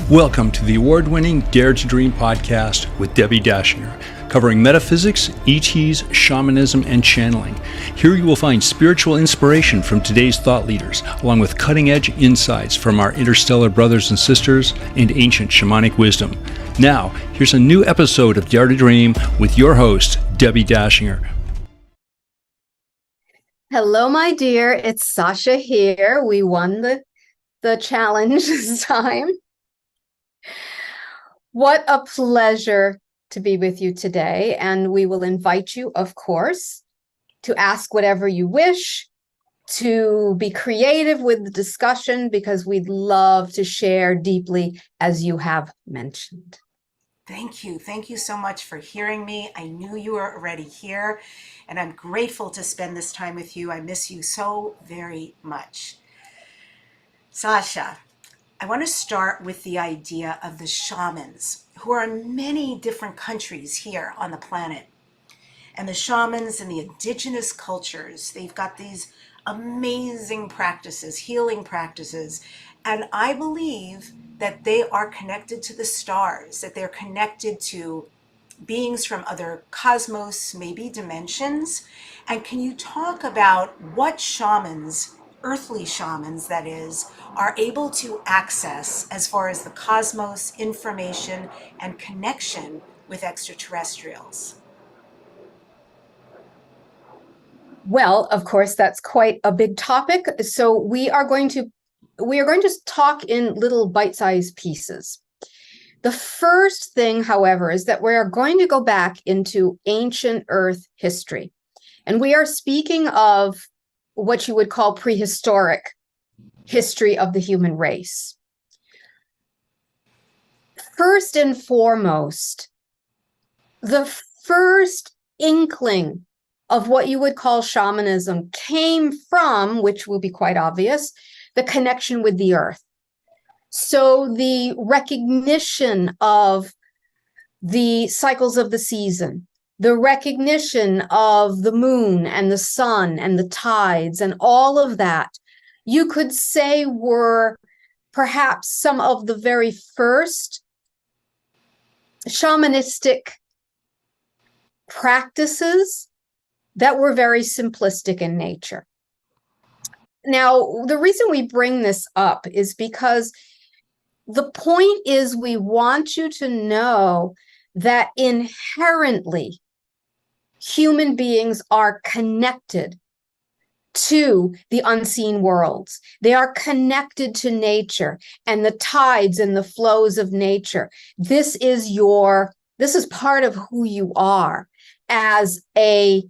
Welcome to the award-winning Dare to Dream podcast with Debbi Dachinger, covering metaphysics, ETs, shamanism, and channeling. Here you will find spiritual inspiration from today's thought leaders, along with cutting-edge insights from our interstellar brothers and sisters and ancient shamanic wisdom. Now, here's a new episode of Dare to Dream with your host, Debbi Dachinger. Hello, my dear. It's Sasha here. We won the challenge this time. What a pleasure to be with you today. And we will invite you, of course, to ask whatever you wish, to be creative with the discussion, because we'd love to share deeply, as you have mentioned. Thank you. Thank you so much for hearing me. I knew you were already here, and I'm grateful to spend this time with you. I miss you so very much. Sasha, I want to start with the idea of the shamans, who are in many different countries here on the planet. And the shamans and the indigenous cultures, they've got these amazing practices, healing practices. And I believe that they are connected to the stars, that they're connected to beings from other cosmos, maybe dimensions. And can you talk about what shamans, earthly shamans that is, are able to access as far as the cosmos, information, and connection with extraterrestrials? Well, of course, that's quite a big topic. So we are going to talk in little bite-sized pieces. The first thing, however, is that we are going to go back into ancient Earth history. And we are speaking of what you would call prehistoric history of the human race. First and foremost, the first inkling of what you would call shamanism came from, which will be quite obvious, the connection with the earth. So the recognition of the cycles of the season, the recognition of the moon and the sun and the tides and all of that, you could say were perhaps some of the very first shamanistic practices that were very simplistic in nature. Now, the reason we bring this up is because the point is we want you to know that inherently human beings are connected to the unseen worlds. They are connected to nature and the tides and the flows of nature. This is part of who you are as an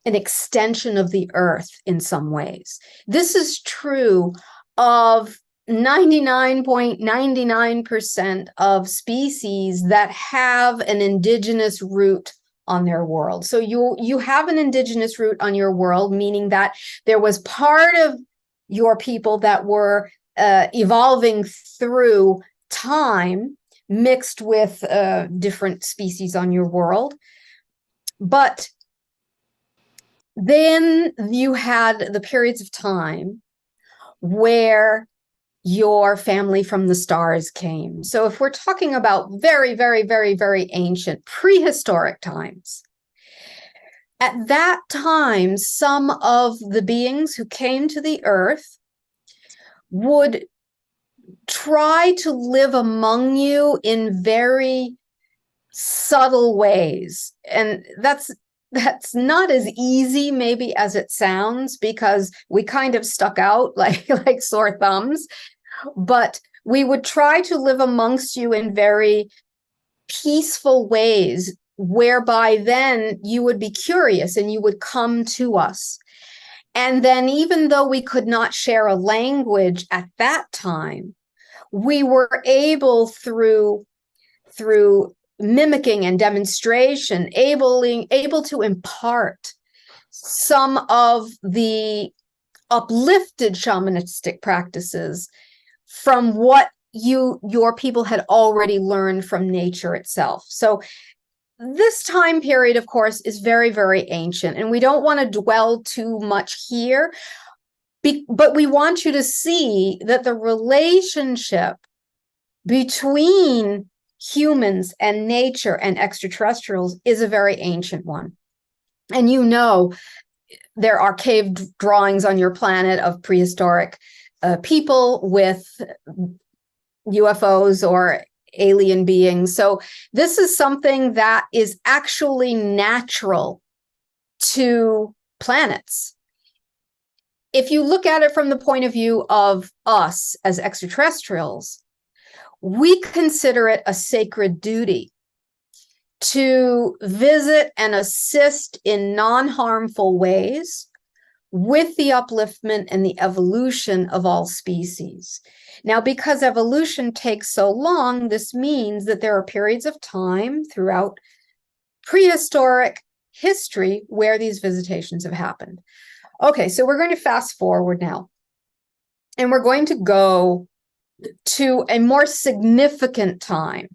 extension of the earth in some ways. This is true of 99.99% of species that have an indigenous root on their world. So you have an indigenous root on your world, meaning that there was part of your people that were evolving through time mixed with different species on your world. But then you had the periods of time where your family from the stars came. So if we're talking about very, very, very, very ancient prehistoric times, at that time, some of the beings who came to the earth would try to live among you in very subtle ways. And that's not as easy maybe as it sounds, because we kind of stuck out like sore thumbs, but we would try to live amongst you in very peaceful ways, whereby then you would be curious and you would come to us. And then even though we could not share a language at that time, we were able through mimicking and demonstration, able to impart some of the uplifted shamanistic practices from what your people had already learned from nature itself. So this time period, of course, is very, very ancient, and we don't want to dwell too much here, but we want you to see that the relationship between humans and nature and extraterrestrials is a very ancient one. And you know, there are cave drawings on your planet of prehistoric people with UFOs or alien beings. So this is something that is actually natural to planets. If you look at it from the point of view of us as extraterrestrials, we consider it a sacred duty to visit and assist in non-harmful ways with the upliftment and the evolution of all species. Now, because evolution takes so long, this means that there are periods of time throughout prehistoric history where these visitations have happened. Okay, so we're going to fast forward now, and we're going to go to a more significant time.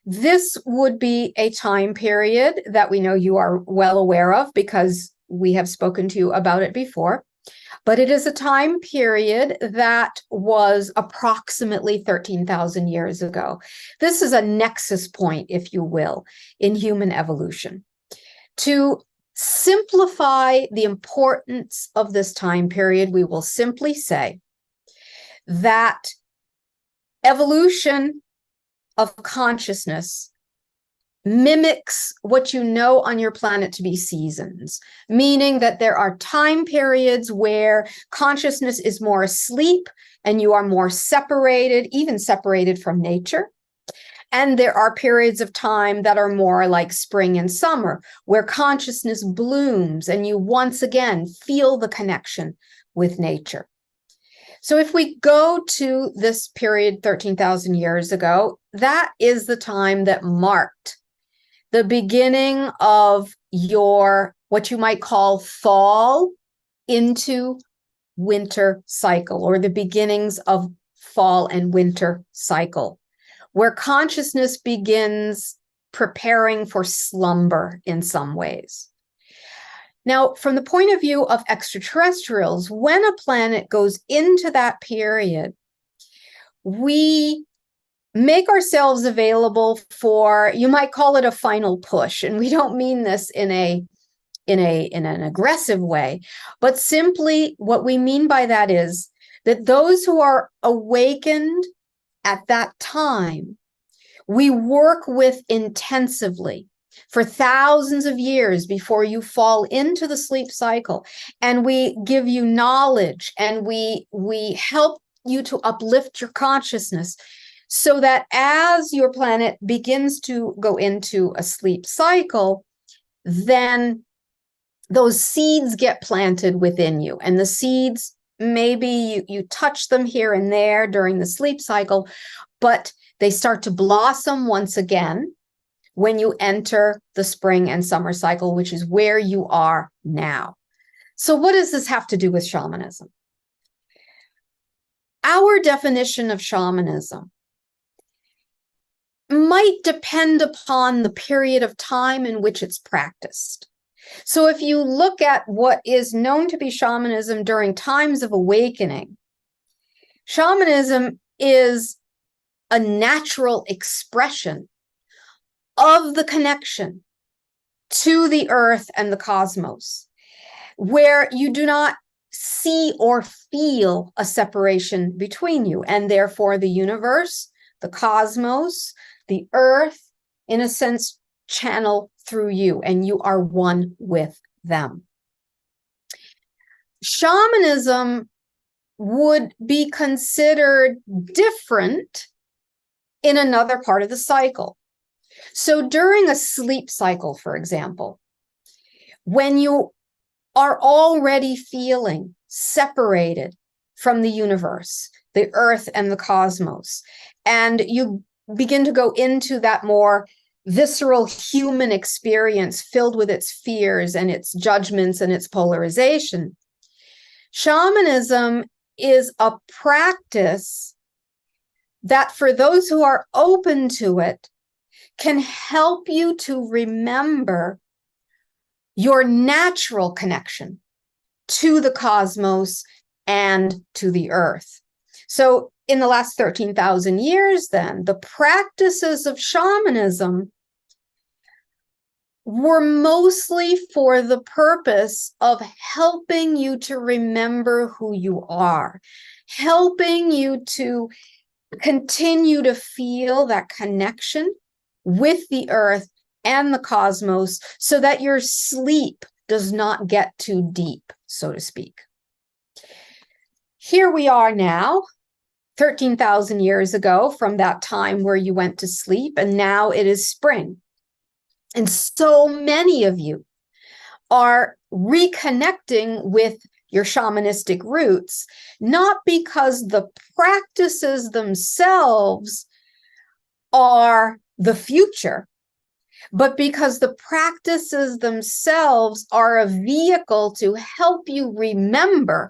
This would be a time period that we know you are well aware of because we have spoken to you about it before, but it is a time period that was approximately 13,000 years ago. This is a nexus point, if you will, in human evolution. To simplify the importance of this time period, we will simply say that evolution of consciousness mimics what you know on your planet to be seasons, meaning that there are time periods where consciousness is more asleep and you are more separated, even separated from nature. And there are periods of time that are more like spring and summer, where consciousness blooms and you once again feel the connection with nature. So if we go to this period 13,000 years ago, that is the time that marked the beginning of your, what you might call fall into winter cycle, or the beginnings of fall and winter cycle, where consciousness begins preparing for slumber in some ways. Now, from the point of view of extraterrestrials, when a planet goes into that period, we make ourselves available for, you might call it a final push. And we don't mean this in an aggressive way, but simply what we mean by that is that those who are awakened at that time, we work with intensively for thousands of years before you fall into the sleep cycle. And we give you knowledge and we help you to uplift your consciousness so that as your planet begins to go into a sleep cycle, then those seeds get planted within you. And the seeds, maybe you touch them here and there during the sleep cycle, but they start to blossom once again when you enter the spring and summer cycle, which is where you are now. So what does this have to do with shamanism? Our definition of shamanism might depend upon the period of time in which it's practiced. So if you look at what is known to be shamanism during times of awakening, shamanism is a natural expression of the connection to the earth and the cosmos, where you do not see or feel a separation between you, and therefore the universe, the cosmos, the earth, in a sense, channel through you, and you are one with them. Shamanism would be considered different in another part of the cycle. So during a sleep cycle, for example, when you are already feeling separated from the universe, the earth and the cosmos, and you begin to go into that more visceral human experience filled with its fears and its judgments and its polarization, shamanism is a practice that, for those who are open to it, can help you to remember your natural connection to the cosmos and to the earth. So in the last 13,000 years, then, the practices of shamanism were mostly for the purpose of helping you to remember who you are, helping you to continue to feel that connection with the earth and the cosmos so that your sleep does not get too deep, so to speak. Here we are now, 13,000 years ago from that time where you went to sleep, and now it is spring. And so many of you are reconnecting with your shamanistic roots, not because the practices themselves are the future, but because the practices themselves are a vehicle to help you remember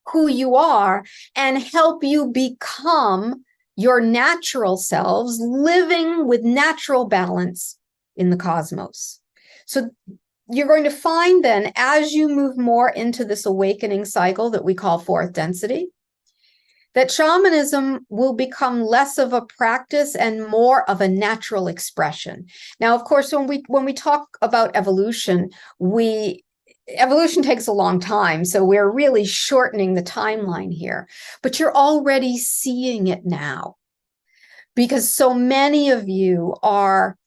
who you are and help you become your natural selves, living with natural balance in the cosmos. So you're going to find then, as you move more into this awakening cycle that we call fourth density, that shamanism will become less of a practice and more of a natural expression. Now, of course, when we talk about evolution, evolution takes a long time, so we're really shortening the timeline here. But you're already seeing it now, because so many of you are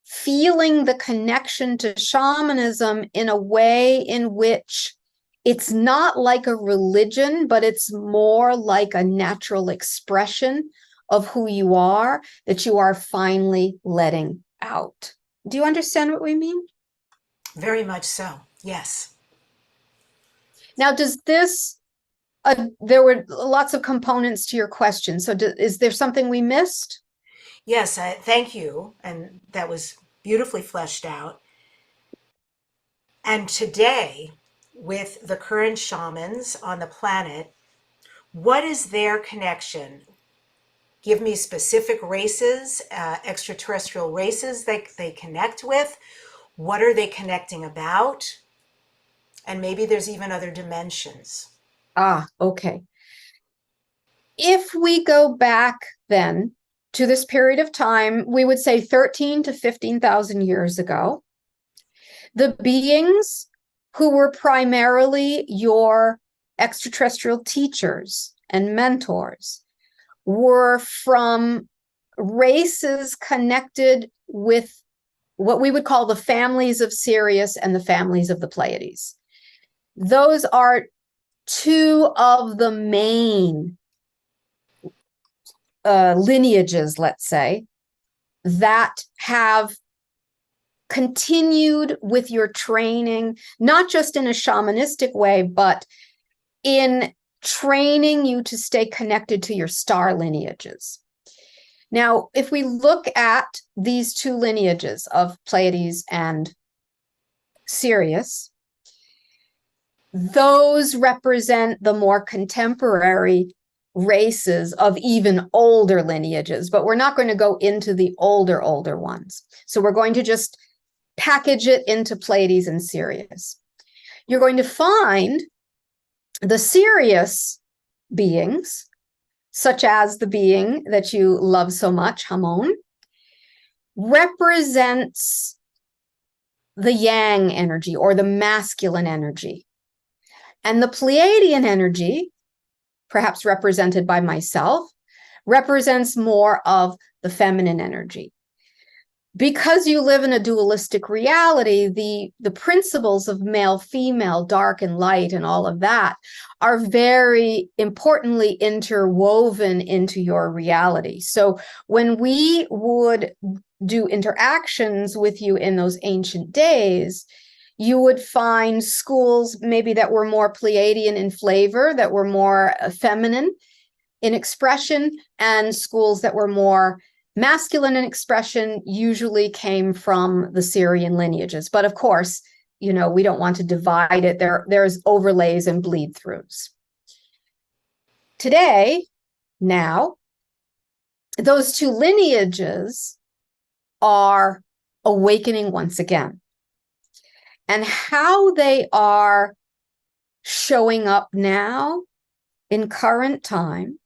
feeling the connection to shamanism in a way in which it's not like a religion, but it's more like a natural expression of who you are that you are finally letting out. Do you understand what we mean? Very much so, yes. Now, does this, there were lots of components to your question. So is there something we missed? Yes, thank you. And that was beautifully fleshed out. And today, with the current shamans on the planet, what is their connection? Give me specific races, extraterrestrial races they connect with. What are they connecting about? And maybe there's even other dimensions. Okay. If we go back then to this period of time, we would say 13 to 15,000 years ago, the beings who were primarily your extraterrestrial teachers and mentors were from races connected with what we would call the families of Sirius and the families of the Pleiades. Those are two of the main lineages, let's say, that have continued with your training, not just in a shamanistic way, but in training you to stay connected to your star lineages. Now, if we look at these two lineages of Pleiades and Sirius, those represent the more contemporary races of even older lineages, but we're not going to go into the older ones. So we're going to just package it into Pleiades and Sirius. You're going to find the Sirius beings, such as the being that you love so much, Hamon, represents the yang energy or the masculine energy. And the Pleiadian energy, perhaps represented by myself, represents more of the feminine energy. Because you live in a dualistic reality, the principles of male, female, dark and light and all of that are very importantly interwoven into your reality. So when we would do interactions with you in those ancient days, you would find schools maybe that were more Pleiadian in flavor, that were more feminine in expression, and schools that were more masculine in expression usually came from the Syrian lineages. But of course, we don't want to divide it. There's overlays and bleed-throughs. Today, now, those two lineages are awakening once again. And how they are showing up now in current time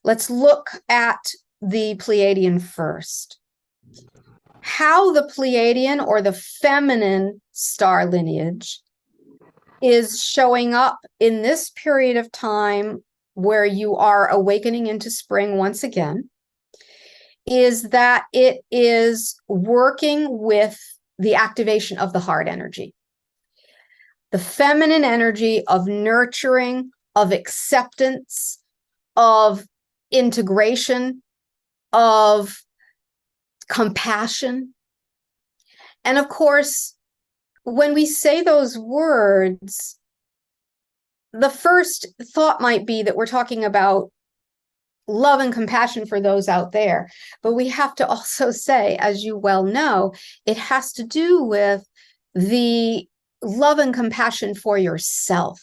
Let's look at the Pleiadian first. How the Pleiadian or the feminine star lineage is showing up in this period of time where you are awakening into spring once again is that it is working with the activation of the heart energy. The feminine energy of nurturing, of acceptance, of integration, of compassion. And of course, when we say those words, the first thought might be that we're talking about love and compassion for those out there. But we have to also say, as you well know, it has to do with the love and compassion for yourself.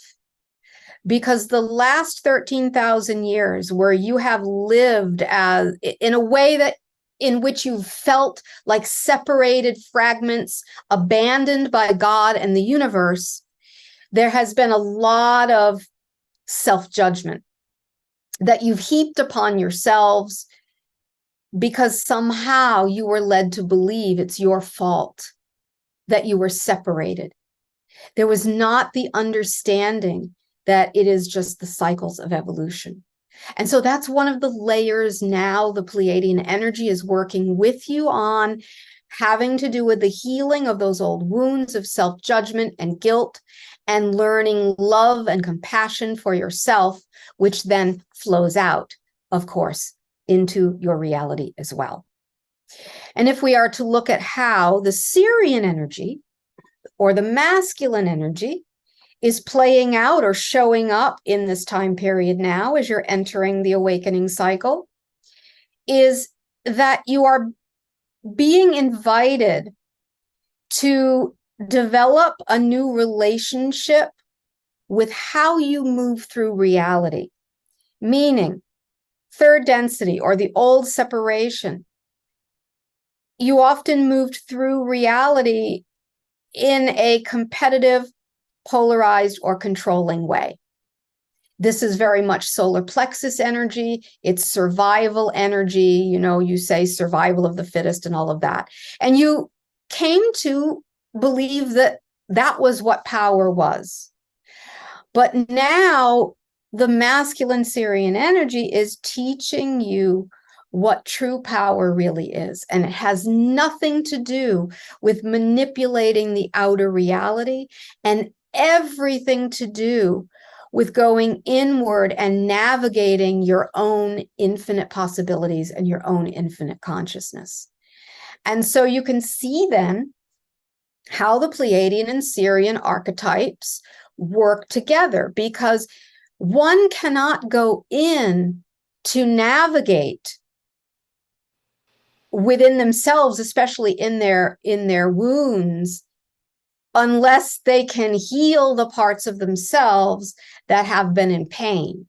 Because the last 13,000 years where you have lived as in a way that in which you've felt like separated fragments, abandoned by God and the universe, there has been a lot of self-judgment that you've heaped upon yourselves because somehow you were led to believe it's your fault that you were separated. There was not the understanding that it is just the cycles of evolution. And so that's one of the layers now the Pleiadian energy is working with you on, having to do with the healing of those old wounds of self-judgment and guilt, and learning love and compassion for yourself, which then flows out, of course, into your reality as well. And if we are to look at how the Syrian energy or the masculine energy is playing out or showing up in this time period now as you're entering the awakening cycle, is that you are being invited to develop a new relationship with how you move through reality, meaning third density or the old separation. You often moved through reality in a competitive, polarized, or controlling way. This is very much solar plexus energy. It's survival energy. You know, you say survival of the fittest and all of that. And you came to believe that that was what power was. But now the masculine Syrian energy is teaching you what true power really is. And it has nothing to do with manipulating the outer reality and everything to do with going inward and navigating your own infinite possibilities and your own infinite consciousness. And so you can see then how the Pleiadian and Syrian archetypes work together, because one cannot go in to navigate within themselves, especially in their wounds, unless they can heal the parts of themselves that have been in pain.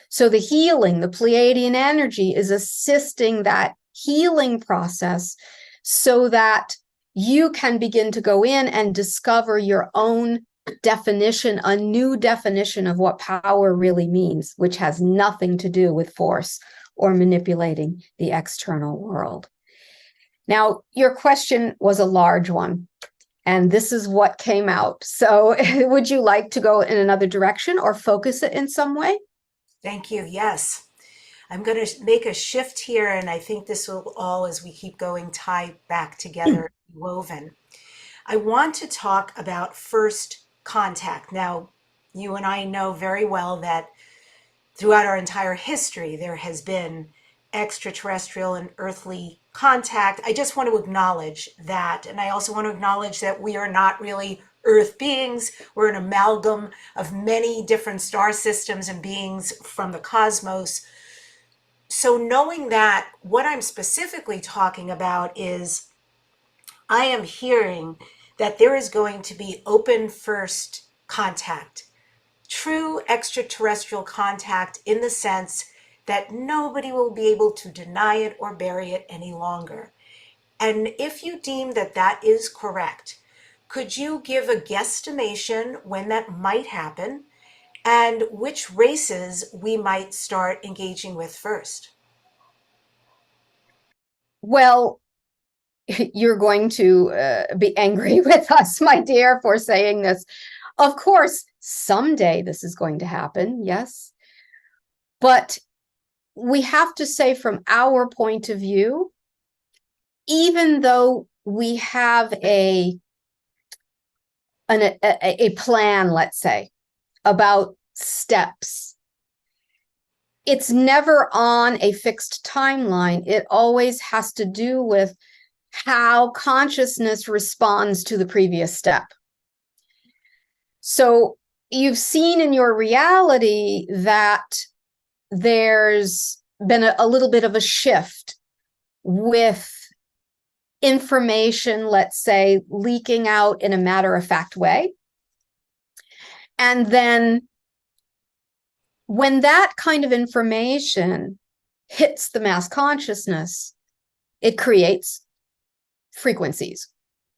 So the healing, the Pleiadian energy is assisting that healing process so that you can begin to go in and discover your own definition, a new definition of what power really means, which has nothing to do with force or manipulating the external world. Now, your question was a large one, and this is what came out. So would you like to go in another direction or focus it in some way? Thank you. Yes. I'm going to make a shift here, and I think this will all, as we keep going, tie back together, woven. I want to talk about first contact. Now, you and I know very well that throughout our entire history, there has been extraterrestrial and earthly contact. I just want to acknowledge that. And I also want to acknowledge that we are not really Earth beings. We're an amalgam of many different star systems and beings from the cosmos. So knowing that, what I'm specifically talking about is I am hearing that there is going to be open first contact, true extraterrestrial contact, in the sense that nobody will be able to deny it or bury it any longer. And if you deem that that is correct, could you give a guesstimation when that might happen? and which races we might start engaging with first. Well, you're going to be angry with us, my dear, for saying this. Of course, someday this is going to happen, yes. But we have to say, from our point of view, even though we have a plan, let's say, about steps, it's never on a fixed timeline. It always has to do with how consciousness responds to the previous step. So you've seen in your reality that there's been a little bit of a shift with information, let's say, leaking out in a matter-of-fact way. And then when that kind of information hits the mass consciousness, it creates frequencies,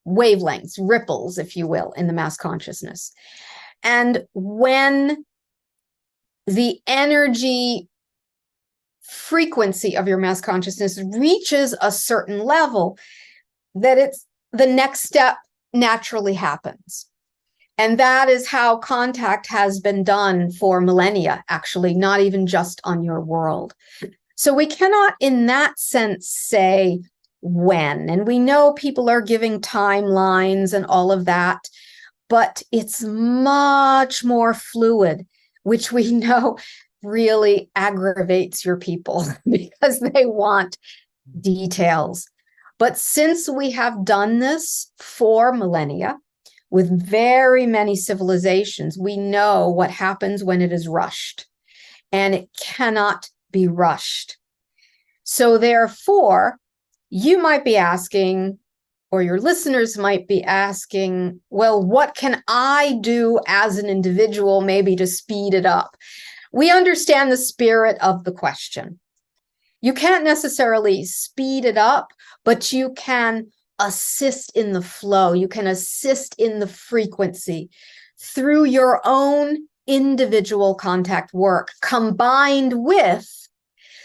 wavelengths, ripples, if you will, in the mass consciousness. And when the energy frequency of your mass consciousness reaches a certain level, that it's the next step naturally happens. And that is how contact has been done for millennia, actually, not even just on your world. So we cannot, in that sense, say when. And we know people are giving timelines and all of that, but it's much more fluid, which we know really aggravates your people because they want details. But since we have done this for millennia, with very many civilizations, we know what happens when it is rushed, and it cannot be rushed. So therefore, you might be asking, or your listeners might be asking, well, what can I do as an individual maybe to speed it up? We understand the spirit of the question. You can't necessarily speed it up, but you can assist in the flow. You can assist in the frequency through your own individual contact work, combined with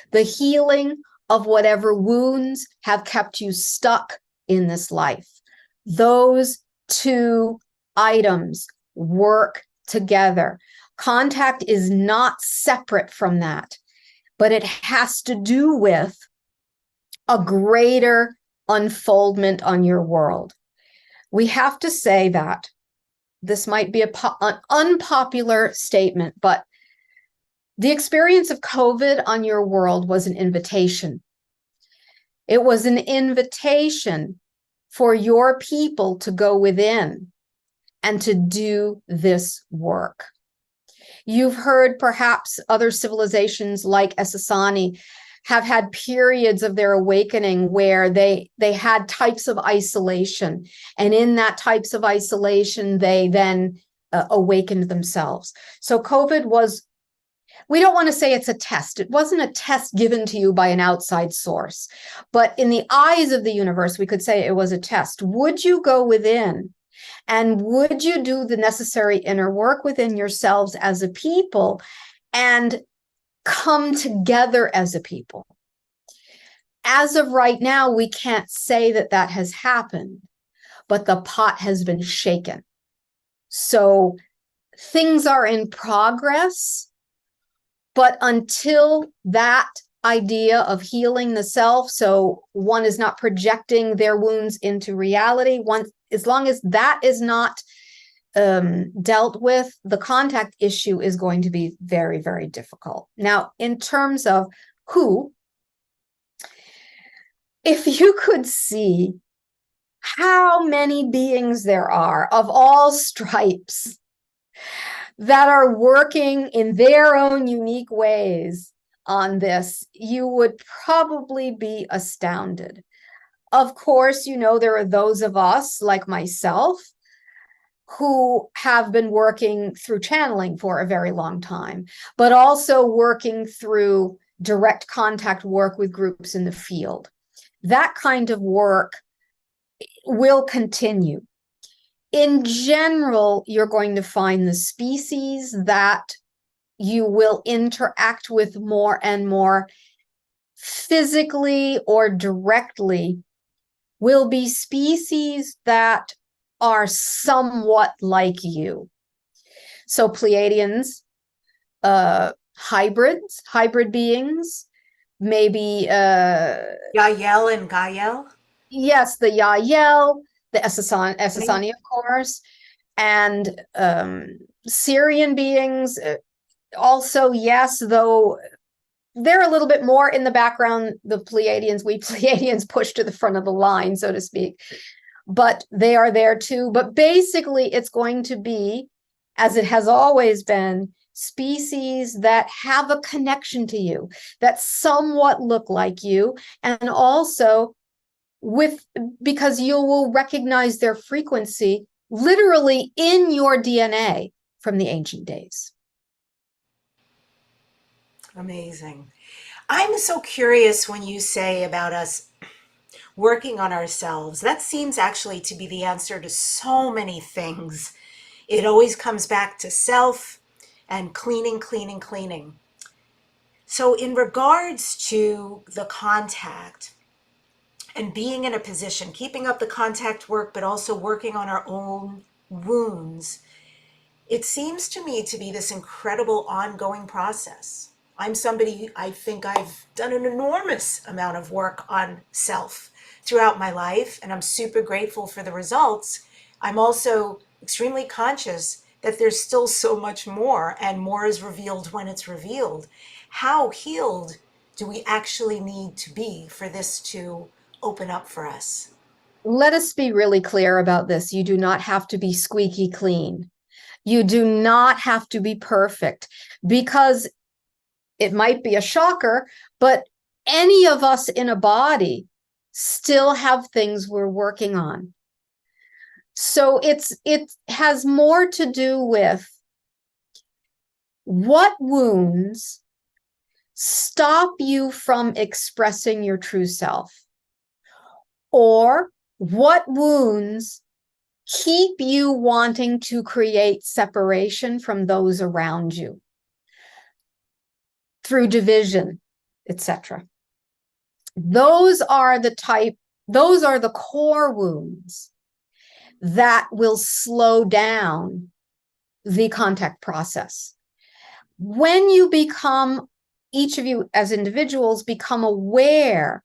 the healing of whatever wounds have kept you stuck in this life. Those two items work together. Contact is not separate from that, but it has to do with a greater unfoldment on your world. We have to say that this might be an unpopular statement, but the experience of COVID on your world was an invitation. It was an invitation for your people to go within and to do this work. You've heard perhaps other civilizations like Essassani have had periods of their awakening where they had types of isolation. And in that types of isolation, they then awakened themselves. So COVID was, we don't want to say it's a test. It wasn't a test given to you by an outside source. But in the eyes of the universe, we could say it was a test. Would you go within? And would you do the necessary inner work within yourselves as a people and come together as a people? As of right now, we can't say that that has happened, but the pot has been shaken. So things are in progress, but until that idea of healing the self, so one is not projecting their wounds into reality, as long as that is not dealt with, the contact issue is going to be very, very difficult. Now, in terms of who, if you could see how many beings there are of all stripes that are working in their own unique ways on this, you would probably be astounded. Of course, you know, there are those of us like myself who have been working through channeling for a very long time, but also working through direct contact work with groups in the field. That kind of work will continue. In general, you're going to find the species that you will interact with more and more physically or directly will be species that are somewhat like you. So Pleiadians, hybrid beings, maybe Yael and Gael. yes, the Yael, the Essassani, of course, and Syrian beings also, yes, though they're a little bit more in the background. The Pleiadians, we Pleiadians push to the front of the line, so to speak, but they are there too. But basically, it's going to be, as it has always been, species that have a connection to you, that somewhat look like you, and also because you will recognize their frequency literally in your DNA from the ancient days. Amazing. I'm so curious when you say about us working on ourselves. That seems actually to be the answer to so many things. It always comes back to self and cleaning, cleaning, cleaning. So in regards to the contact and being in a position, keeping up the contact work, but also working on our own wounds, it seems to me to be this incredible ongoing process. I'm somebody, I think I've done an enormous amount of work on self throughout my life, and I'm super grateful for the results. I'm also extremely conscious that there's still so much more, and more is revealed when it's revealed. How healed do we actually need to be for this to open up for us? Let us be really clear about this. You do not have to be squeaky clean. You do not have to be perfect, because it might be a shocker, but any of us in a body still have things we're working on. So it has more to do with what wounds stop you from expressing your true self, or what wounds keep you wanting to create separation from those around you through division, etc. Those are the core wounds that will slow down the contact process. When you each of you as individuals become aware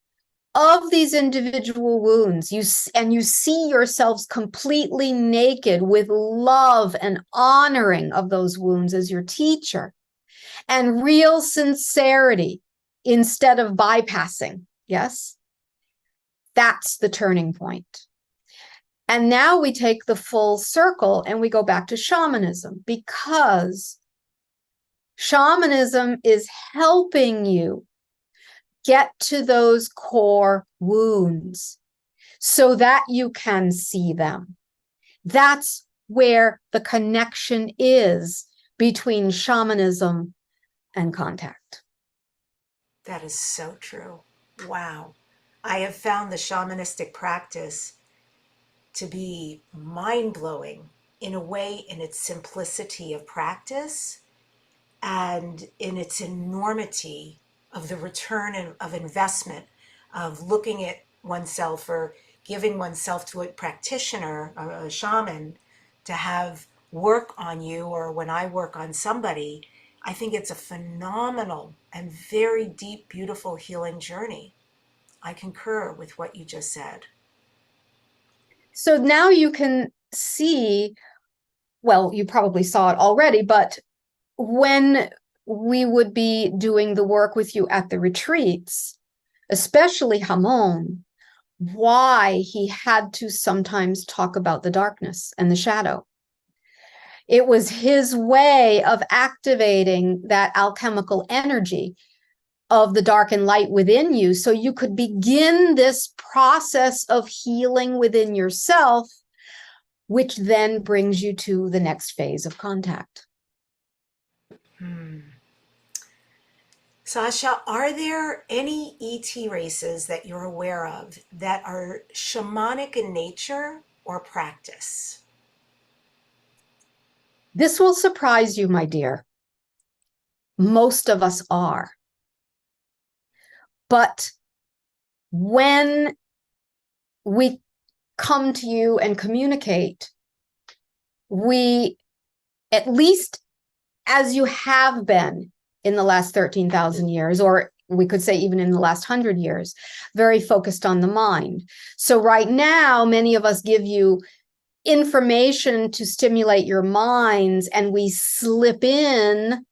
of these individual wounds, you see yourselves completely naked with love and honoring of those wounds as your teacher, and real sincerity instead of bypassing. Yes, that's the turning point. And now we take the full circle and we go back to shamanism, because shamanism is helping you get to those core wounds so that you can see them. That's where the connection is between shamanism and contact. That is so true. Wow. I have found the shamanistic practice to be mind-blowing in a way, in its simplicity of practice and in its enormity of the return of investment, of looking at oneself or giving oneself to a practitioner, a shaman, to have work on you, or when I work on somebody. I think it's a phenomenal and very deep, beautiful healing journey. I concur with what you just said. So now you can see, well, you probably saw it already, but when we would be doing the work with you at the retreats, especially Hamon, why he had to sometimes talk about the darkness and the shadow. It was his way of activating that alchemical energy of the dark and light within you, so you could begin this process of healing within yourself, which then brings you to the next phase of contact. Sasha, are there any ET races that you're aware of that are shamanic in nature or practice? This will surprise you, my dear. Most of us are. But when we come to you and communicate, we, at least as you have been in the last 13,000 years, or we could say even in the last 100 years, very focused on the mind. So right now, many of us give you information to stimulate your minds, and we slip in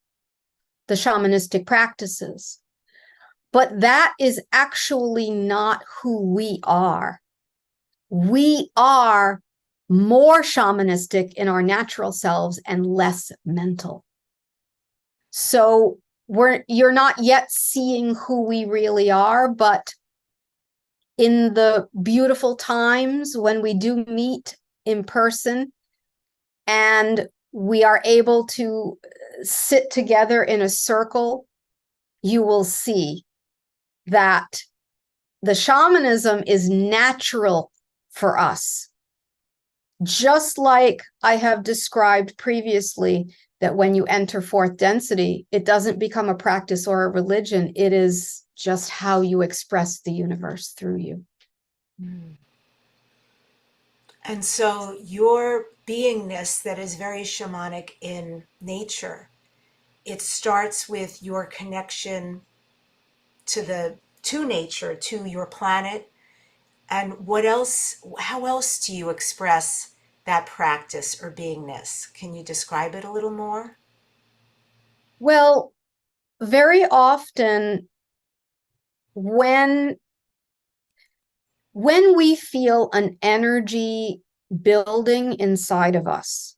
the shamanistic practices. But that is actually not who we are. We are more shamanistic in our natural selves and less mental. So you're not yet seeing who we really are, but in the beautiful times when we do meet in person and we are able to sit together in a circle, you will see that the shamanism is natural for us. Just like I have described previously, that when you enter fourth density, it doesn't become a practice or a religion. It is just how you express the universe through you. Mm. And so your beingness that is very shamanic in nature, it starts with your connection to nature, to your planet. And what else, how else do you express that practice or beingness? Can you describe it a little more? Well, very often when we feel an energy building inside of us,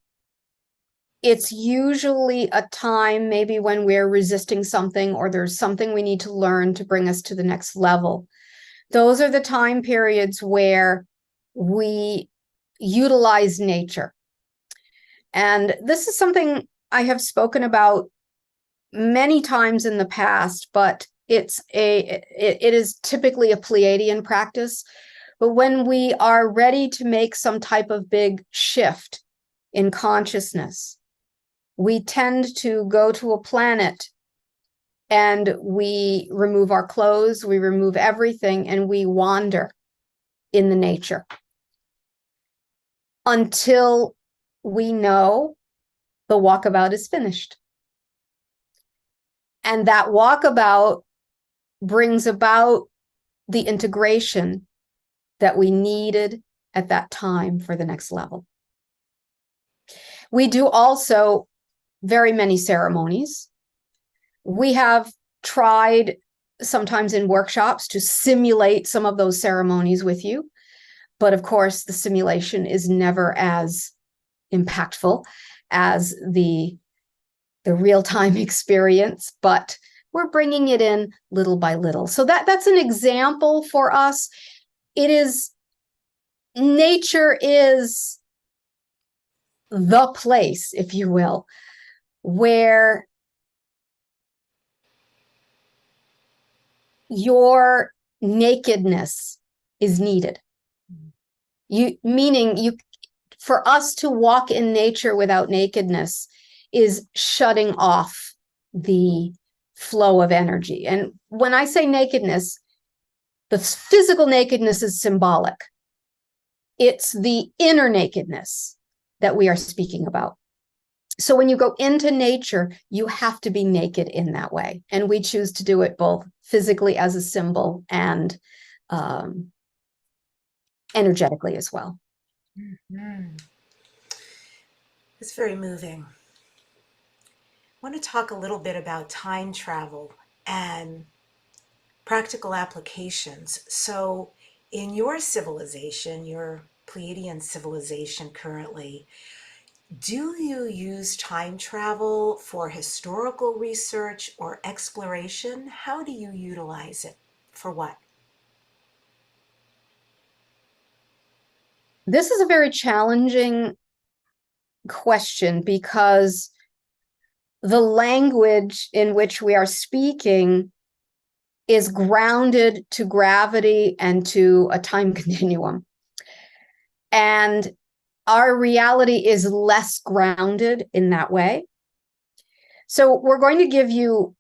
it's usually a time maybe when we're resisting something or there's something we need to learn to bring us to the next level. Those are the time periods where we utilize nature. And this is something I have spoken about many times in the past, but it is typically a Pleiadian practice. But when we are ready to make some type of big shift in consciousness, we tend to go to a planet and we remove our clothes, we remove everything, and we wander in the nature until we know the walkabout is finished. And that walkabout brings about the integration that we needed at that time for the next level. We do also very many ceremonies. We have tried sometimes in workshops to simulate some of those ceremonies with you. But of course, the simulation is never as impactful as the real-time experience, but we're bringing it in little by little. So that's an example for us. It is, nature is the place, if you will, where your nakedness is needed. For us to walk in nature without nakedness is shutting off the flow of energy. And when I say nakedness, the physical nakedness is symbolic. It's the inner nakedness that we are speaking about. So when you go into nature, you have to be naked in that way. And we choose to do it both physically as a symbol and energetically as well. Mm-hmm. It's very moving. I want to talk a little bit about time travel and practical applications. So in your civilization, your Pleiadian civilization currently, do you use time travel for historical research or exploration? How do you utilize it? For what? This is a very challenging question because the language in which we are speaking is grounded to gravity and to a time continuum. And our reality is less grounded in that way. So we're going to give you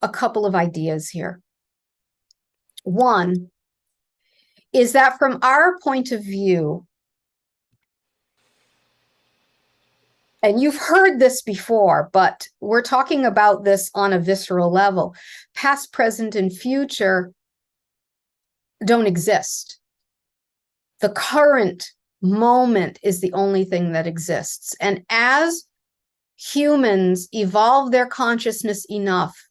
a couple of ideas here. One is that from our point of view, and you've heard this before, but we're talking about this on a visceral level. Past, present, and future don't exist. The current moment is the only thing that exists. And as humans evolve their consciousness enough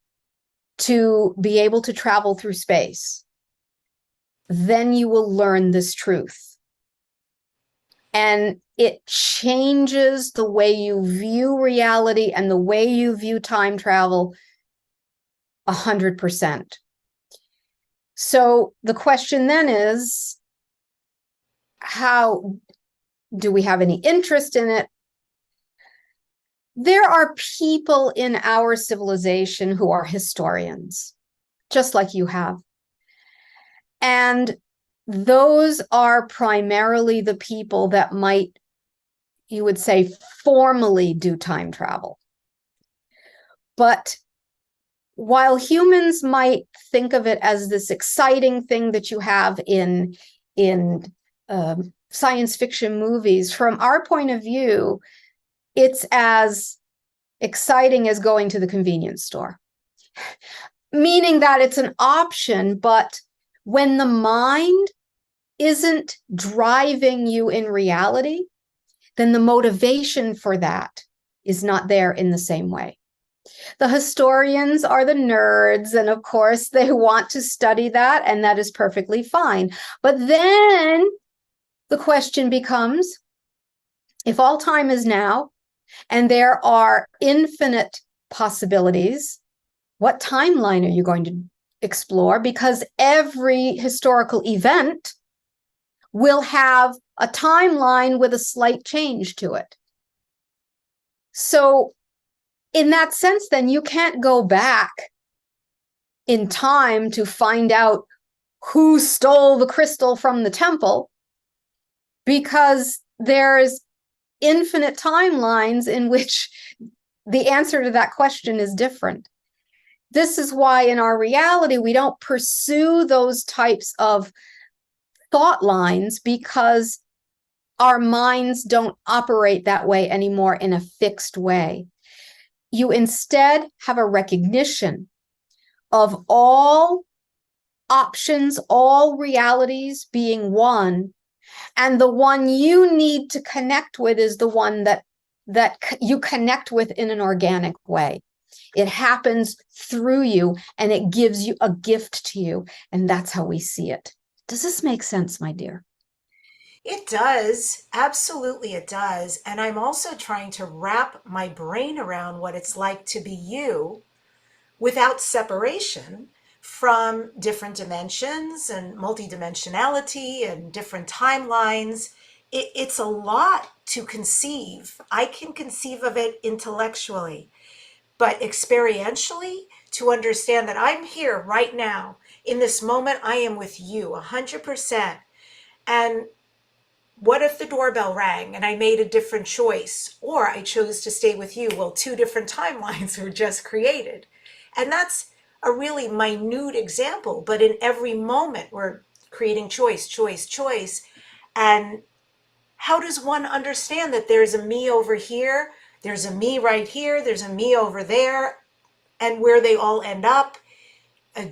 to be able to travel through space, then you will learn this truth. And it changes the way you view reality and the way you view time travel 100%. So the question then is, how do we have any interest in it? There are people in our civilization who are historians, just like you have. And those are primarily the people that might, you would say, formally do time travel. But while humans might think of it as this exciting thing that you have in science fiction movies, from our point of view, it's as exciting as going to the convenience store. Meaning that it's an option, but when the mind isn't driving you in reality, then the motivation for that is not there in the same way. The historians are the nerds, and of course they want to study that, and that is perfectly fine. But then the question becomes, if all time is now, and there are infinite possibilities, what timeline are you going to explore? Because every historical event will have a timeline with a slight change to it. So in that sense, then you can't go back in time to find out who stole the crystal from the temple, because there's infinite timelines in which the answer to that question is different. This is why in our reality, we don't pursue those types of thought lines, because our minds don't operate that way anymore in a fixed way. You instead have a recognition of all options, all realities being one, and the one you need to connect with is the one that you connect with in an organic way. It happens through you, and it gives you a gift to you, and that's how we see it. Does this make sense, my dear? It does. Absolutely, it does. And I'm also trying to wrap my brain around what it's like to be you without separation from different dimensions and multidimensionality and different timelines. It's a lot to conceive. I can conceive of it intellectually, but experientially, to understand that I'm here right now, in this moment, I am with you 100%. And what if the doorbell rang and I made a different choice, or I chose to stay with you? Well, two different timelines were just created. And that's a really minute example, but in every moment we're creating choice, choice, choice. And how does one understand that there's a me over here, there's a me right here, there's a me over there, and where they all end up?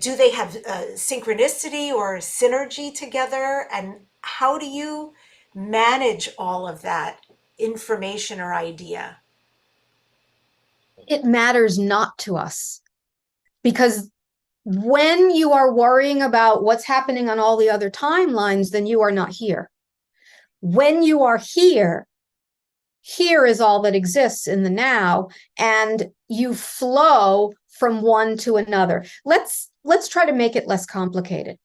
Do they have synchronicity or synergy together? And how do you manage all of that information or idea? It matters not to us, because when you are worrying about what's happening on all the other timelines, then you are not here. When you are here, here is all that exists in the now, and you flow from one to another. Let's try to make it less complicated.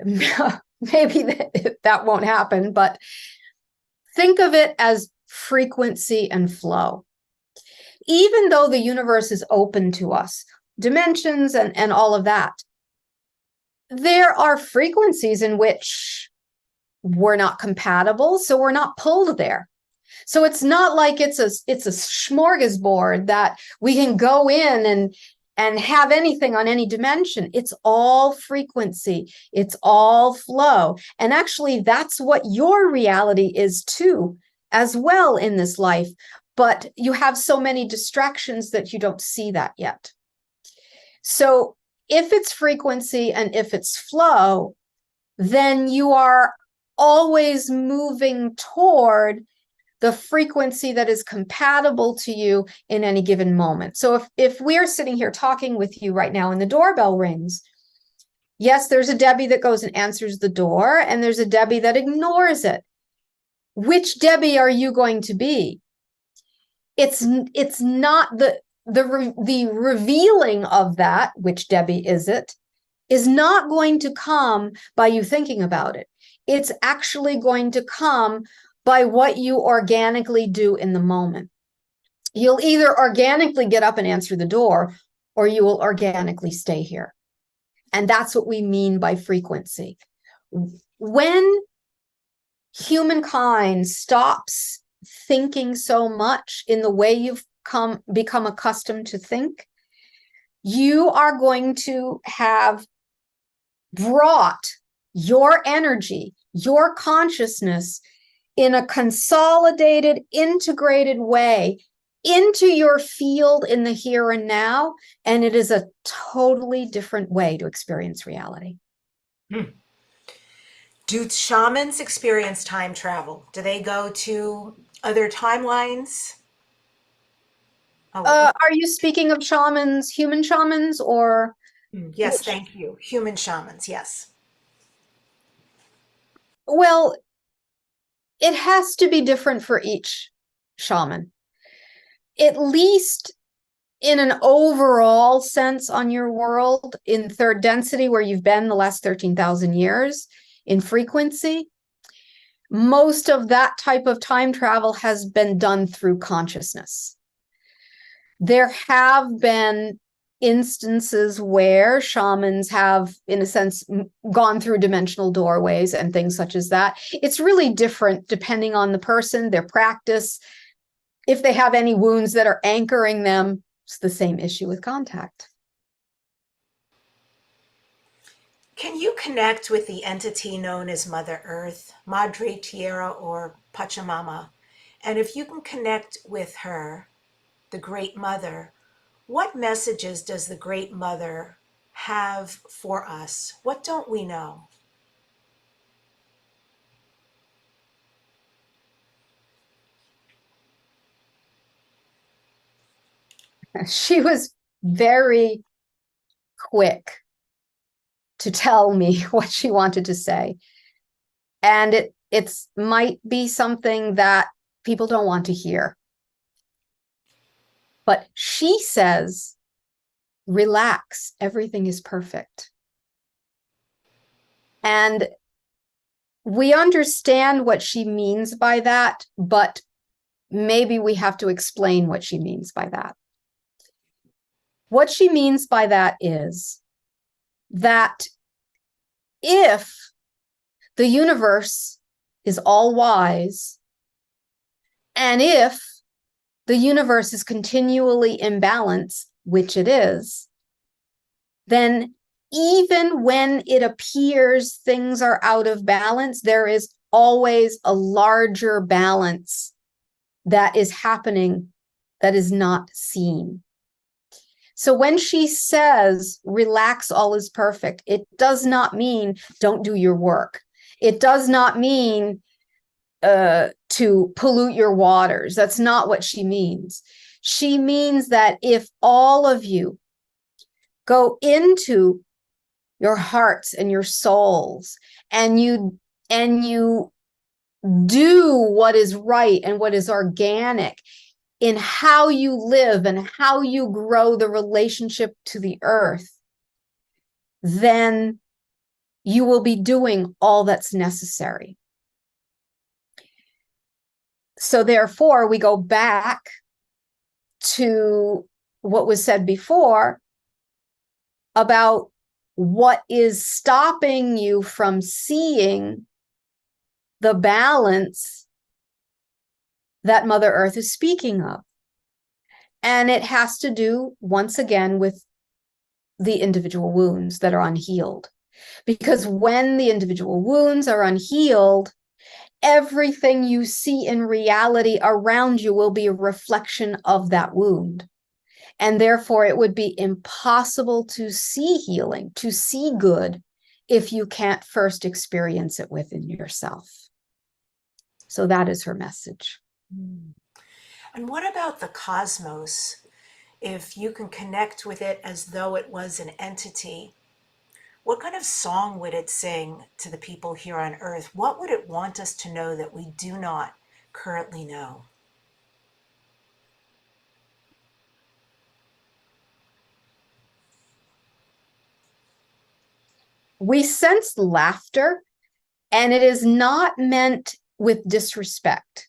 Maybe that won't happen, but think of it as frequency and flow. Even though the universe is open to us, dimensions and all of that, there are frequencies in which we're not compatible, so we're not pulled there. So it's not like it's a smorgasbord that we can go in and have anything on any dimension. It's all frequency. It's all flow. And actually, that's what your reality is too, as well in this life. But you have so many distractions that you don't see that yet. So if it's frequency and if it's flow, then you are always moving toward the frequency that is compatible to you in any given moment. So if we're sitting here talking with you right now and the doorbell rings, yes, there's a Debbi that goes and answers the door, and there's a Debbi that ignores it. Which Debbi are you going to be? It's not the revealing of that, which Debbi is it, is not going to come by you thinking about it. It's actually going to come by what you organically do in the moment. You'll either organically get up and answer the door, or you will organically stay here. And that's what we mean by frequency. When humankind stops thinking so much in the way you've become accustomed to think, you are going to have brought your energy, your consciousness in a consolidated, integrated way into your field in the here and now. And it is a totally different way to experience reality. Do shamans experience time travel? Do they go to other timelines? Are you speaking of shamans, human shamans, or? Yes, thank you. Human shamans, yes. Well, it has to be different for each shaman. At least in an overall sense on your world, in third density, where you've been the last 13,000 years, in frequency, most of that type of time travel has been done through consciousness. There have been instances where shamans have, in a sense, gone through dimensional doorways and things such as that. It's really different depending on the person, their practice. If they have any wounds that are anchoring them, it's the same issue with contact. Can you connect with the entity known as Mother Earth, Madre Tierra, or Pachamama? And if you can connect with her, the Great Mother, what messages does the Great Mother have for us? What don't we know? She was very quick to tell me what she wanted to say. And it's might be something that people don't want to hear. But she says, relax, everything is perfect. And we understand what she means by that, but maybe we have to explain what she means by that. What she means by that is that if the universe is all wise, and if the universe is continually in balance, which it is, then even when it appears things are out of balance, there is always a larger balance that is happening that is not seen. So when she says, relax, all is perfect, it does not mean don't do your work. It does not mean to pollute your waters. That's not what she means. She means that if all of you go into your hearts and your souls, and you do what is right and what is organic in how you live and how you grow the relationship to the earth, then you will be doing all that's necessary. So therefore, we go back to what was said before about what is stopping you from seeing the balance that Mother Earth is speaking of. And it has to do, once again, with the individual wounds that are unhealed. Because when the individual wounds are unhealed, everything you see in reality around you will be a reflection of that wound. And therefore, it would be impossible to see healing, to see good, if you can't first experience it within yourself. So that is her message. And what about the cosmos? If you can connect with it as though it was an entity, what kind of song would it sing to the people here on Earth? What would it want us to know that we do not currently know? We sense laughter, and it is not meant with disrespect.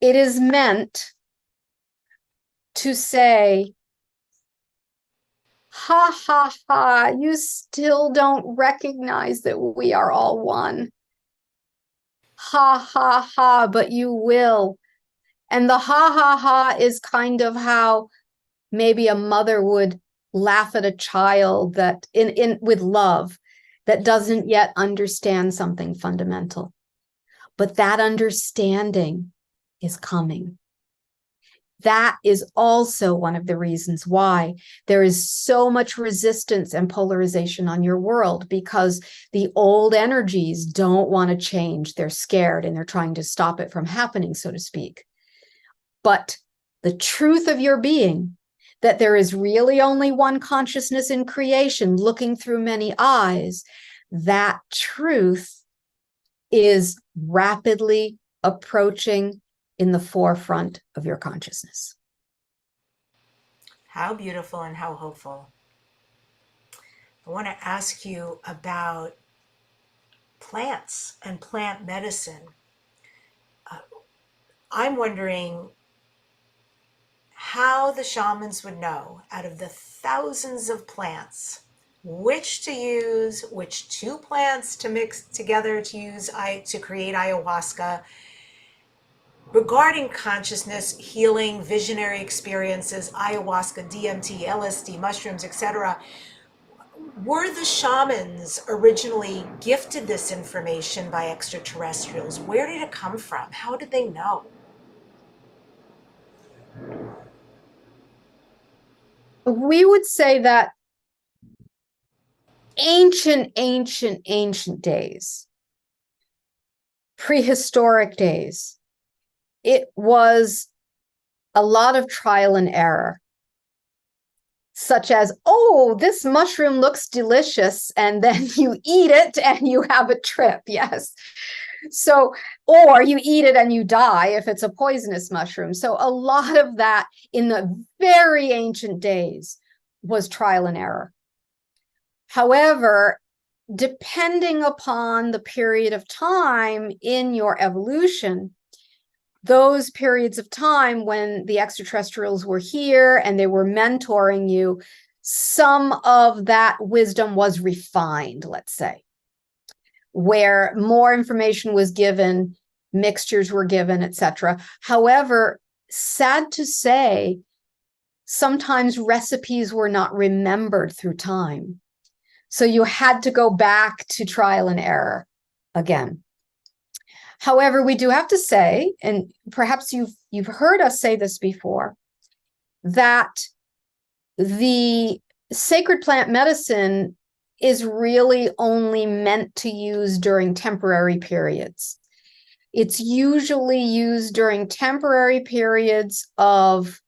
It is meant to say, ha, ha, ha, you still don't recognize that we are all one. Ha, ha, ha, but you will. And the ha, ha, ha is kind of how maybe a mother would laugh at a child that with love, that doesn't yet understand something fundamental. But that understanding is coming. That is also one of the reasons why there is so much resistance and polarization on your world, because the old energies don't want to change. They're scared and they're trying to stop it from happening, so to speak. But the truth of your being, that there is really only one consciousness in creation looking through many eyes, that truth is rapidly approaching in the forefront of your consciousness. How beautiful and how hopeful. I want to ask you about plants and plant medicine. I'm wondering how the shamans would know, out of the thousands of plants, which to use, which two plants to mix together to use to create ayahuasca, regarding consciousness, healing, visionary experiences, ayahuasca, DMT, LSD, mushrooms, etc. Were the shamans originally gifted this information by extraterrestrials? Where did it come from? How did they know? We would say that ancient days, prehistoric days, it was a lot of trial and error, such as, oh, this mushroom looks delicious, and then you eat it and you have a trip. Yes. So, or you eat it and you die if it's a poisonous mushroom. So a lot of that in the very ancient days was trial and error. However, depending upon the period of time in your evolution, those periods of time when the extraterrestrials were here and they were mentoring you, some of that wisdom was refined, let's say, where more information was given, mixtures were given, etc. However, sad to say, sometimes recipes were not remembered through time. So you had to go back to trial and error again. However, we do have to say, and perhaps you've heard us say this before, that the sacred plant medicine is really only meant to use during temporary periods. It's usually used during temporary periods of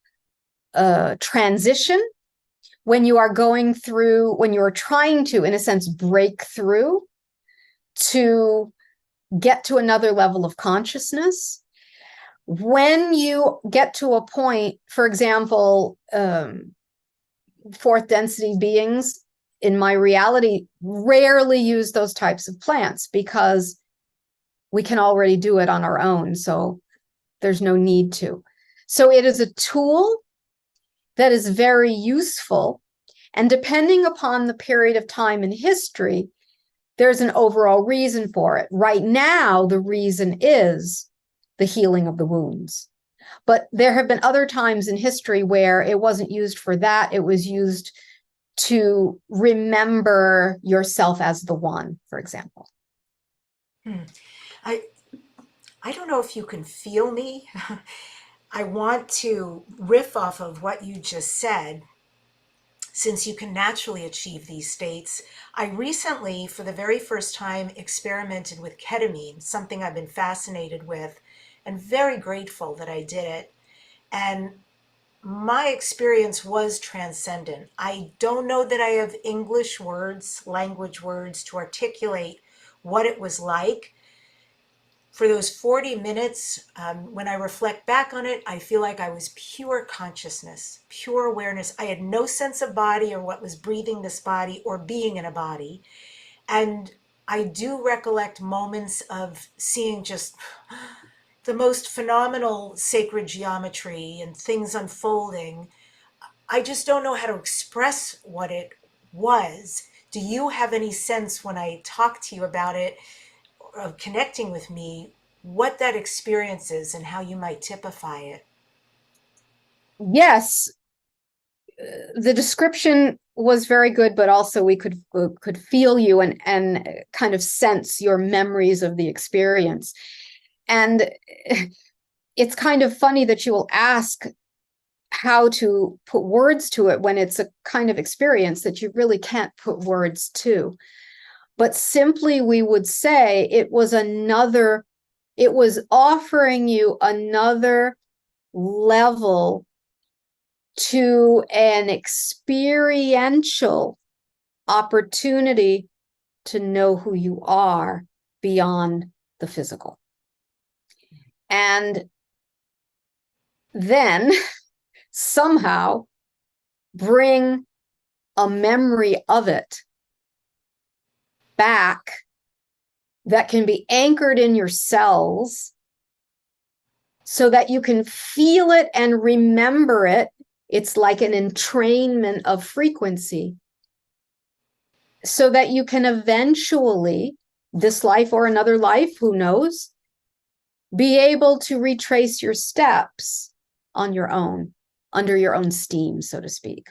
transition, when you are going through, when you're trying to, in a sense, break through to get to another level of consciousness. When you get to a point, for example, fourth density beings in my reality rarely use those types of plants because we can already do it on our own. So there's no need to. So it is a tool that is very useful. And depending upon the period of time in history, there's an overall reason for it. Right now, the reason is the healing of the wounds. But there have been other times in history where it wasn't used for that. It was used to remember yourself as the one, for example. I don't know if you can feel me. I want to riff off of what you just said, since you can naturally achieve these states. I recently, for the very first time, experimented with ketamine, something I've been fascinated with, and very grateful that I did it. And my experience was transcendent. I don't know that I have English words, language words to articulate what it was like. For those 40 minutes, when I reflect back on it, I feel like I was pure consciousness, pure awareness. I had no sense of body or what was breathing this body or being in a body. And I do recollect moments of seeing just the most phenomenal sacred geometry and things unfolding. I just don't know how to express what it was. Do you have any sense, when I talk to you about it, of connecting with me, what that experience is and how you might typify it? Yes, the description was very good, but also we could feel you and kind of sense your memories of the experience. And it's kind of funny that you will ask how to put words to it when it's a kind of experience that you really can't put words to. But simply we would say it was offering you another level to an experiential opportunity to know who you are beyond the physical. And then somehow bring a memory of it back that can be anchored in your cells so that you can feel it and remember it. It's like an entrainment of frequency, so that you can eventually, this life or another life, who knows, be able to retrace your steps on your own, under your own steam, so to speak.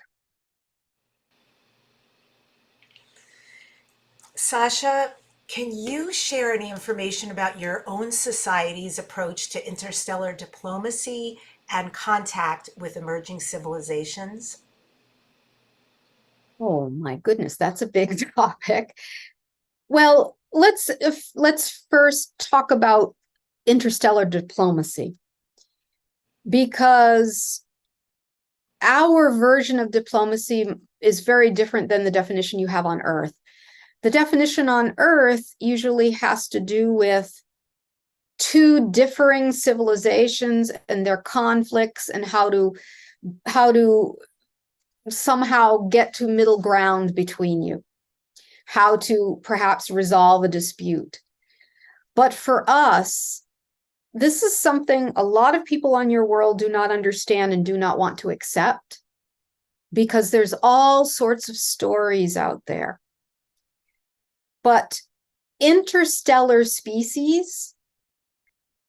Sasha, can you share any information about your own society's approach to interstellar diplomacy and contact with emerging civilizations? Oh my goodness, that's a big topic. Well, let's first talk about interstellar diplomacy, because our version of diplomacy is very different than the definition you have on Earth. The definition on Earth usually has to do with two differing civilizations and their conflicts and how to somehow get to middle ground between you, how to perhaps resolve a dispute. But for us, this is something a lot of people on your world do not understand and do not want to accept, because there's all sorts of stories out there. But interstellar species,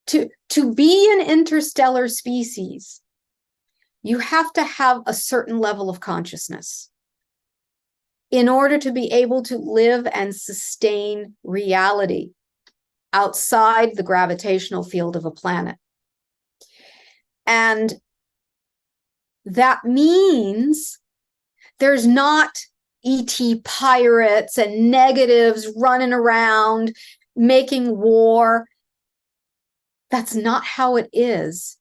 to be an interstellar species, you have to have a certain level of consciousness in order to be able to live and sustain reality outside the gravitational field of a planet. And that means there's not ET pirates and negatives running around making war. That's not how it is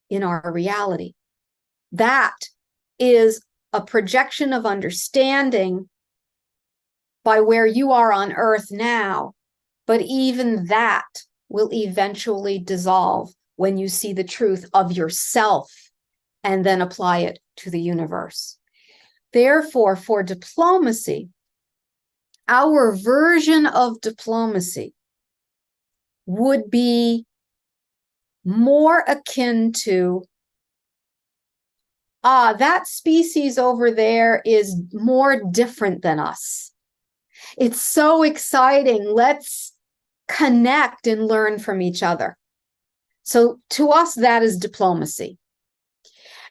in our reality. That is a projection of understanding by where you are on Earth now. But even that will eventually dissolve when you see the truth of yourself and then apply it to the universe. Therefore, for diplomacy, our version of diplomacy would be more akin to, that species over there is more different than us. It's so exciting. Let's connect and learn from each other. So to us, that is diplomacy.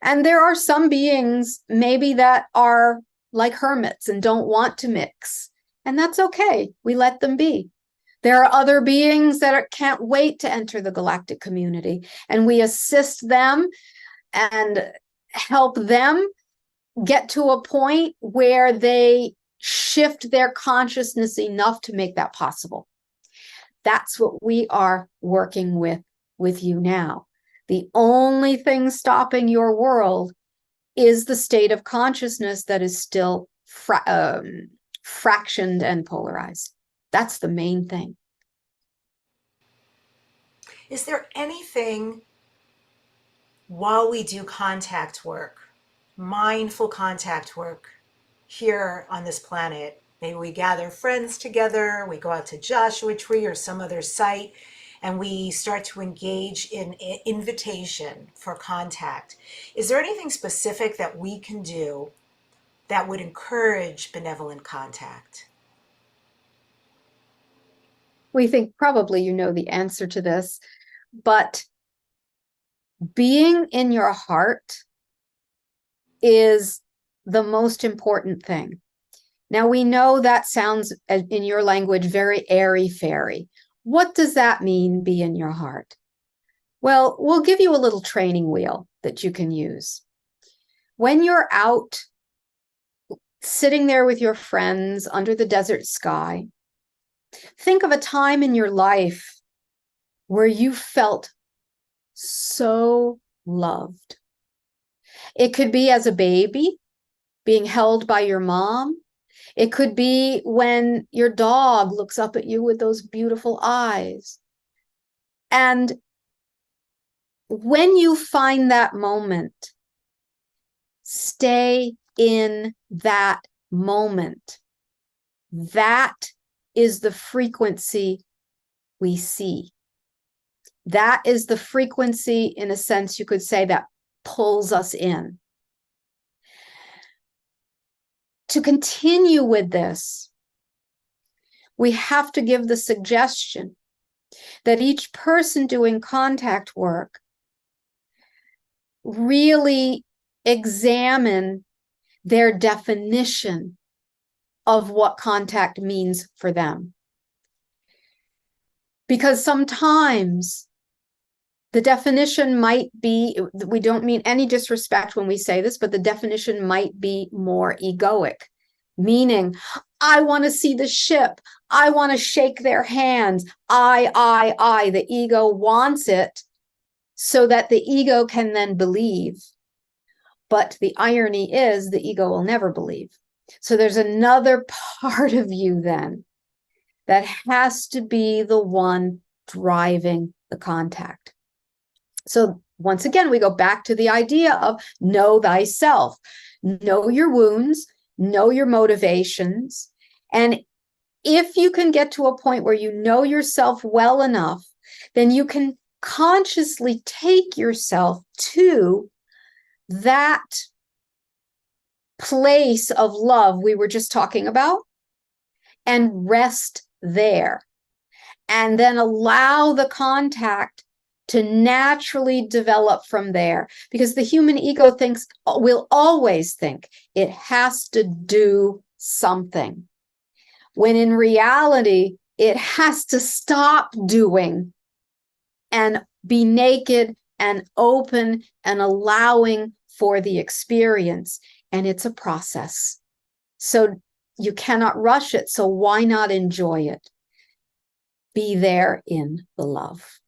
And there are some beings maybe that are like hermits and don't want to mix. And that's okay. We let them be. There are other beings that can't wait to enter the galactic community, and we assist them and help them get to a point where they shift their consciousness enough to make that possible. That's what we are working with you now. The only thing stopping your world is the state of consciousness that is still fractioned and polarized. That's the main thing. Is there anything while we do contact work, mindful contact work here on this planet? Maybe we gather friends together, we go out to Joshua Tree or some other site, and we start to engage in invitation for contact. Is there anything specific that we can do that would encourage benevolent contact? We think probably you know the answer to this, but being in your heart is the most important thing. Now, we know that sounds, in your language, very airy-fairy. What does that mean, be in your heart? Well, we'll give you a little training wheel that you can use. When you're out sitting there with your friends under the desert sky, think of a time in your life where you felt so loved. It could be as a baby, being held by your mom. It could be when your dog looks up at you with those beautiful eyes. And when you find that moment, stay in that moment. That is the frequency we see. That is the frequency, in a sense, you could say, that pulls us in. To continue with this, we have to give the suggestion that each person doing contact work really examine their definition of what contact means for them. Because sometimes the definition might be, we don't mean any disrespect when we say this, but the definition might be more egoic, meaning, I want to see the ship. I want to shake their hands. I. The ego wants it so that the ego can then believe. But the irony is the ego will never believe. So there's another part of you then that has to be the one driving the contact. So once again, we go back to the idea of know thyself, know your wounds, know your motivations. And if you can get to a point where you know yourself well enough, then you can consciously take yourself to that place of love we were just talking about and rest there. And then allow the contact to naturally develop from there, because the human ego will always think it has to do something, when in reality, it has to stop doing and be naked and open and allowing for the experience. And it's a process. So you cannot rush it. So why not enjoy it? Be there in the love.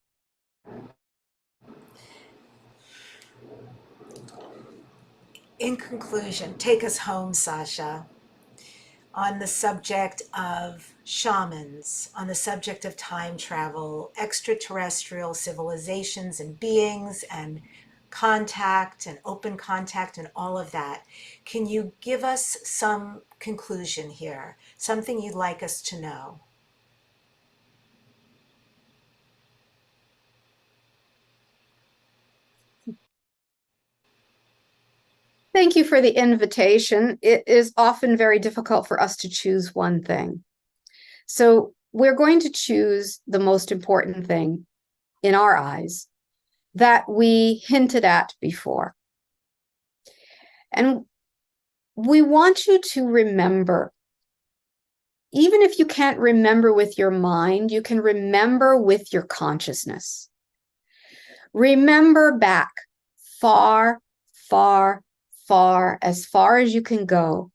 In conclusion, take us home, Sasha, on the subject of shamans, on the subject of time travel, extraterrestrial civilizations and beings, and contact and open contact and all of that. Can you give us some conclusion here, something you'd like us to know? Thank you for the invitation. It is often very difficult for us to choose one thing. So we're going to choose the most important thing in our eyes, that we hinted at before. And we want you to remember, even if you can't remember with your mind, you can remember with your consciousness. Remember back far, far, far as you can go,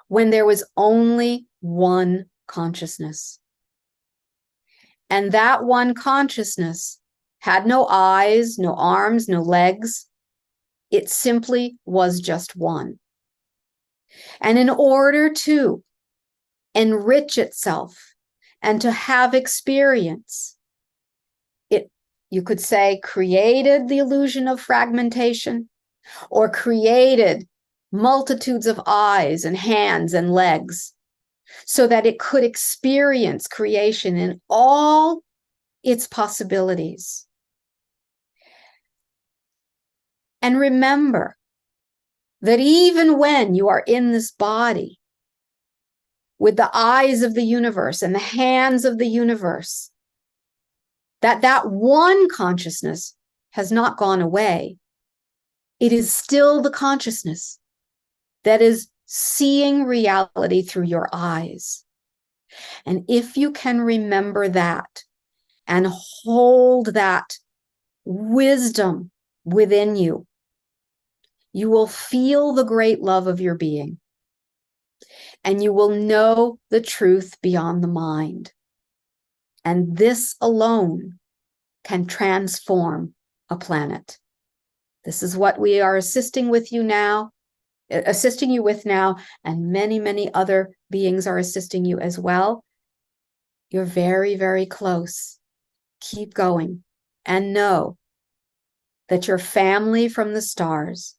when there was only one consciousness. And that one consciousness had no eyes, no arms, no legs. It simply was just one. And in order to enrich itself and to have experience, it, you could say, created the illusion of fragmentation, or created multitudes of eyes and hands and legs so that it could experience creation in all its possibilities. And remember that even when you are in this body, with the eyes of the universe and the hands of the universe, that one consciousness has not gone away. It is still the consciousness that is seeing reality through your eyes. And if you can remember that and hold that wisdom within you, you will feel the great love of your being. And you will know the truth beyond the mind. And this alone can transform a planet. This is what we are assisting you with now, and many, many other beings are assisting you as well. You're very, very close. Keep going and know that your family from the stars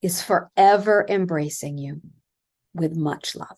is forever embracing you with much love.